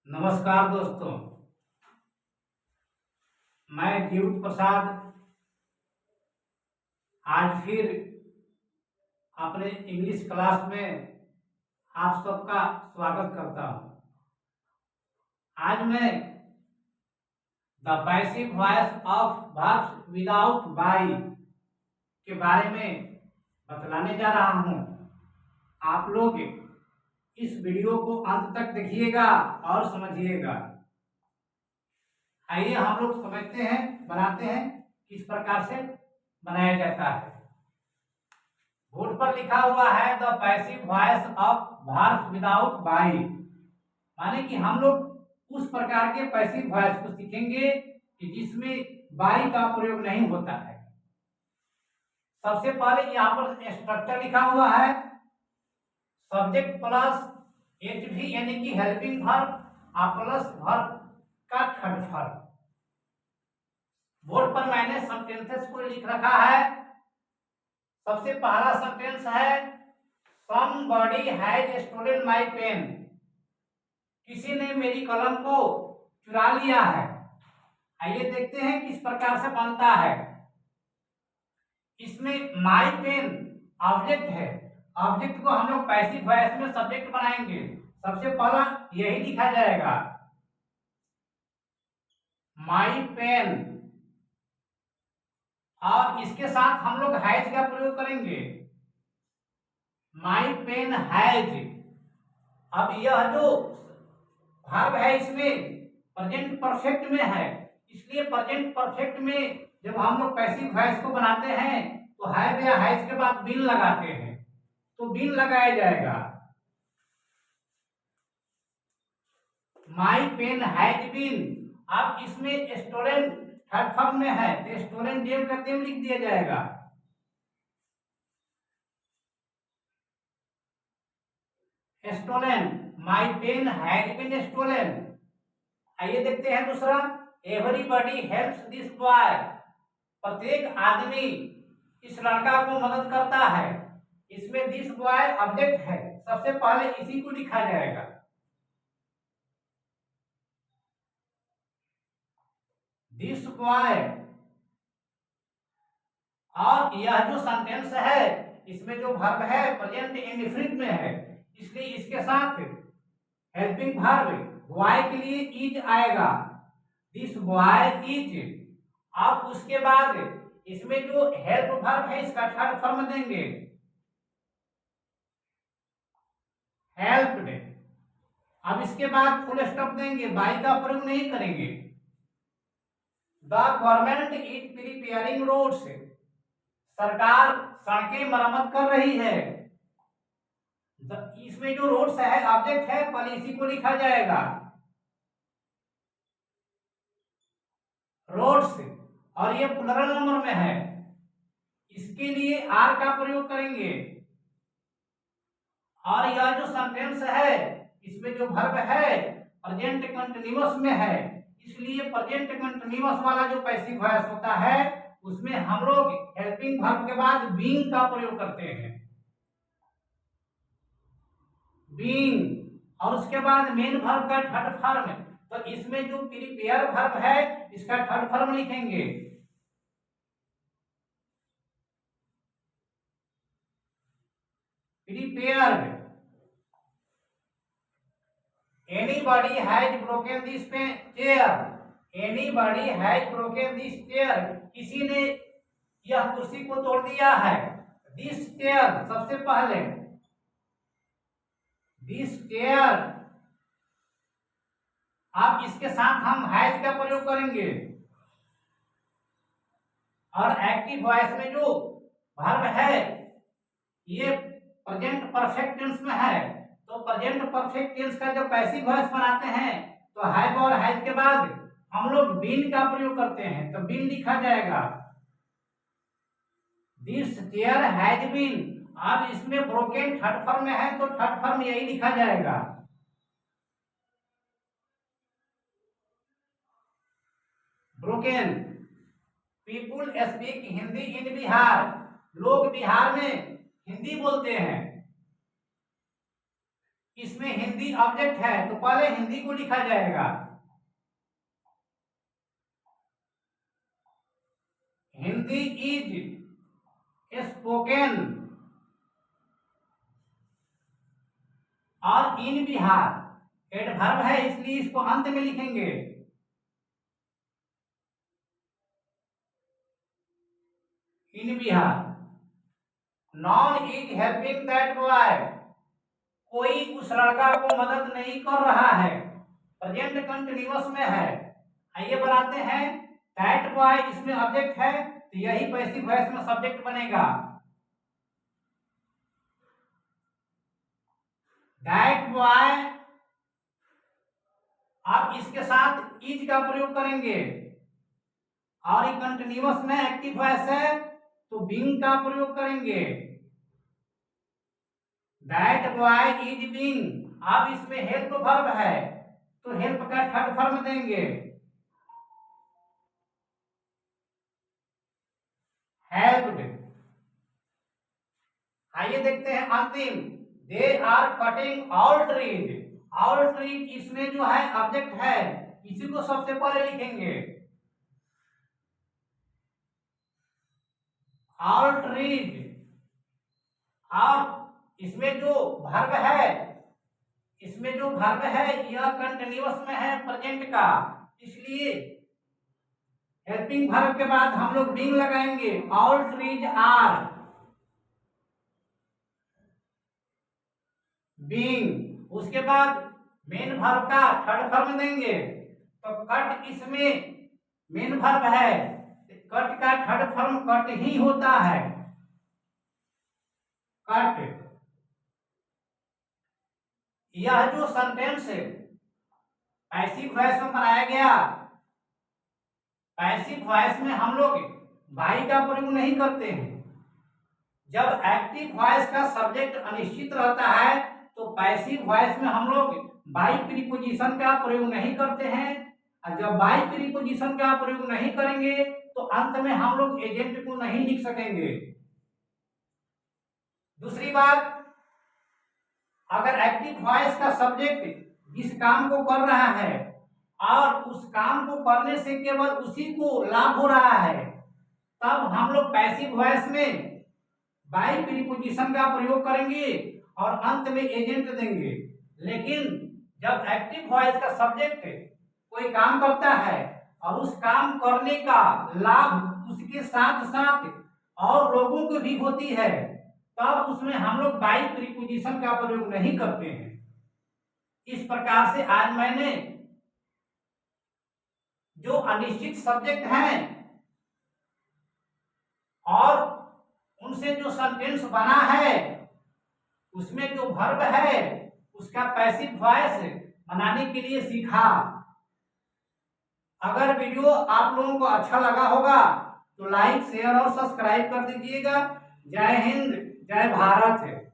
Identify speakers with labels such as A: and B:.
A: नमस्कार दोस्तों, मैं जीवित प्रसाद आज फिर अपने इंग्लिश क्लास में आप सबका स्वागत करता हूं। आज मैं the passive voice of verbs without by के बारे में बतलाने जा रहा हूं। आप लोग इस वीडियो को अंत तक देखिएगा और समझिएगा। आइए हम लोग समझते हैं, बनाते हैं किस प्रकार से बनाया जाता है। बोर्ड पर लिखा हुआ है the passive voice of verbs without by, माने कि हम लोग उस प्रकार के पैसिव वॉइस को सीखेंगे कि जिसमें बाई का प्रयोग नहीं होता है। सबसे पहले यहाँ पर स्ट्रक्चर लिखा हुआ है सब्जेक्ट प्लस एचवी यानी कि हेल्पिंग वर्ब प्लस वर्ब का थर्ड फॉर्म। बोर्ड पर मैंने सेंटेंसेस को लिख रखा है। सबसे पहला सेंटेंस है somebody has stolen my pen, किसी ने मेरी कलम को चुरा लिया है। आइए देखते हैं किस प्रकार से बनता है। इसमें माय पेन ऑब्जेक्ट है, ऑब्जेक्ट को हम लोग पैसिव वॉइस में सब्जेक्ट बनाएंगे। सबसे पहला यही लिखा जाएगा माय पेन, और इसके साथ हम लोग हैज का प्रयोग करेंगे, माय पेन हैज। अब यह जो वर्ब है इसमें प्रेजेंट परफेक्ट में है, इसलिए प्रेजेंट परफेक्ट में जब हम लोग पैसिव वॉइस को बनाते हैं तो हैव या हैज के बाद बीन लगाते हैं, तो बीन लगाया जाएगा। My pen has been. अब इसमें स्टोलन थर्ड फॉर्म में है तो स्टोलन डेम का डेम लिख दिया जाएगा। Stolen, my pen has been stolen. आइए देखते हैं दूसरा, एवरीबॉडी हेल्प्स दिस बॉय, प्रत्येक आदमी इस लड़का को मदद करता है। इसमें दिस बॉय ऑब्जेक्ट है, सबसे पहले इसी को लिखा जाएगा। दिस बॉय, और यह जो सेंटेंस है इसमें जो वर्ब है प्रेजेंट इंडेफिनिट में है, इसलिए इसके साथ हेल्पिंग वर्ब बॉय के लिए इज आएगा, दिस बॉय इज। अब उसके बाद इसमें जो हेल्प वर्ब है इसका थर्ड फॉर्म देंगे हेल्प्ड। अब इसके बाद फुल स्टॉप देंगे, बाई का प्रयोग नहीं करेंगे। The government is preparing roads, सरकार सड़कें मरम्मत कर रही है। इसमें जो रोड्स है ऑब्जेक्ट है, पहले इसी को लिखा जाएगा रोड्स, और ये प्लुरल नंबर में है, इसके लिए आर का प्रयोग करेंगे। और यह जो सेंटेंस है इसमें जो वर्ब है प्रेजेंट कंटीन्यूअस में है, इसलिए प्रेजेंट कंटीन्यूअस वाला जो पैसिव वॉइस होता है उसमें हम लोग हेल्पिंग वर्ब के बाद बीइंग का प्रयोग करते हैं, बीइंग। और उसके बाद मेन वर्ब का थर्ड फॉर्म, तो इसमें जो प्रिपेयर वर्ब है इसका थर्ड फॉर्म लिखेंगे prepared. Anybody has broken this chair, anybody has broken this chair, किसी ने यह कुर्सी को तोड़ दिया है। This chair, सबसे पहले this chair, अब इसके साथ हम हैज का प्रयोग करेंगे। और एक्टिव वॉइस में जो वर्ब है ये प्रेजेंट परफेक्ट टेंस में है, तो प्रेजेंट परफेक्ट टेंस का जब पैसिव वॉइस बनाते हैं तो हैव और हैज के बाद हम लोग बीन का प्रयोग करते हैं, तो बीन लिखा जाएगा दिस चेयर हैज बीन। अब इसमें ब्रोकन थर्ड फॉर्म में है तो थर्ड फॉर्म यही लिखा जाएगा ब्रोकन। पीपुल स्पीक हिंदी इन बिहार, लोग बिहार में हिंदी बोलते हैं। इसमें हिंदी ऑब्जेक्ट है तो पहले हिंदी को लिखा जाएगा। हिंदी इज स्पोकन और इन बिहार एडवर्ब है इसलिए इसको अंत में लिखेंगे। In Bihar. None is helping that boy, कोई उस लड़का को मदद नहीं कर रहा है, प्रेजेंट कंटिन्यूअस में है। आइए बनाते हैं। दैट बॉय इसमें ऑब्जेक्ट है तो यही पैसिव वॉइस में सब्जेक्ट बनेगा। दैट बॉय, अब इसके साथ इज का प्रयोग करेंगे और ये कंटिन्यूअस में एक्टिव वॉइस है तो बीइंग का प्रयोग करेंगे। दैट बॉय इज बीइंग, अब इसमें हेल्प वर्ब है तो हेल्प का थर्ड फॉर्म देंगे हेल्प्ड। आइए देखते हैं अंतिम। They are cutting all trees, all trees इसमें जो है ऑब्जेक्ट है इसी को सबसे पहले लिखेंगे। ऑल ट्रीज, और इसमें जो वर्ब है, इसमें जो वर्ब है यह कंटिन्यूअस में है प्रेजेंट का, इसलिए हेल्पिंग वर्ब के बाद हम लोग बीइंग लगाएंगे। All trees are being. उसके बाद मेन वर्ब का थर्ड फॉर्म देंगे तो कट इसमें मेन वर्ब है, कट का थर्ड फॉर्म कट ही होता है, कट। यह जो सेंटेंस पैसिव वॉइस में बनाया गया, पैसिव वॉइस में हम लोग बाई का प्रयोग नहीं करते हैं। जब एक्टिव वॉइस का सब्जेक्ट अनिश्चित रहता है तो पैसिव वॉइस में हम लोग बाई प्रीपोजिशन का प्रयोग नहीं करते हैं, और जब बाई प्रीपोजिशन का प्रयोग नहीं करेंगे तो अंत में हम लोग एजेंट को नहीं लिख सकेंगे। दूसरी बात, अगर एक्टिव वॉइस का सब्जेक्ट जिस काम को कर रहा है और उस काम को करने से केवल उसी को लाभ हो रहा है, तब हम लोग पैसिव वॉइस में बाई प्रीपोजिशन का प्रयोग करेंगे और अंत में एजेंट देंगे। लेकिन जब एक्टिव वॉइस का सब्जेक्ट कोई काम करता है और उस काम करने का लाभ उसके साथ साथ और लोगों को भी होती है, तब उसमें हम लोग बाई प्रीपोजिशन का प्रयोग नहीं करते हैं। इस प्रकार से आज मैंने जो अनिश्चित सब्जेक्ट हैं और उनसे जो सेंटेंस बना है उसमें जो वर्ब है उसका पैसिव वॉइस बनाने के लिए सीखा। अगर वीडियो आप लोगों को अच्छा लगा होगा तो लाइक शेयर और सब्सक्राइब कर दीजिएगा। जय हिंद, जय भारत।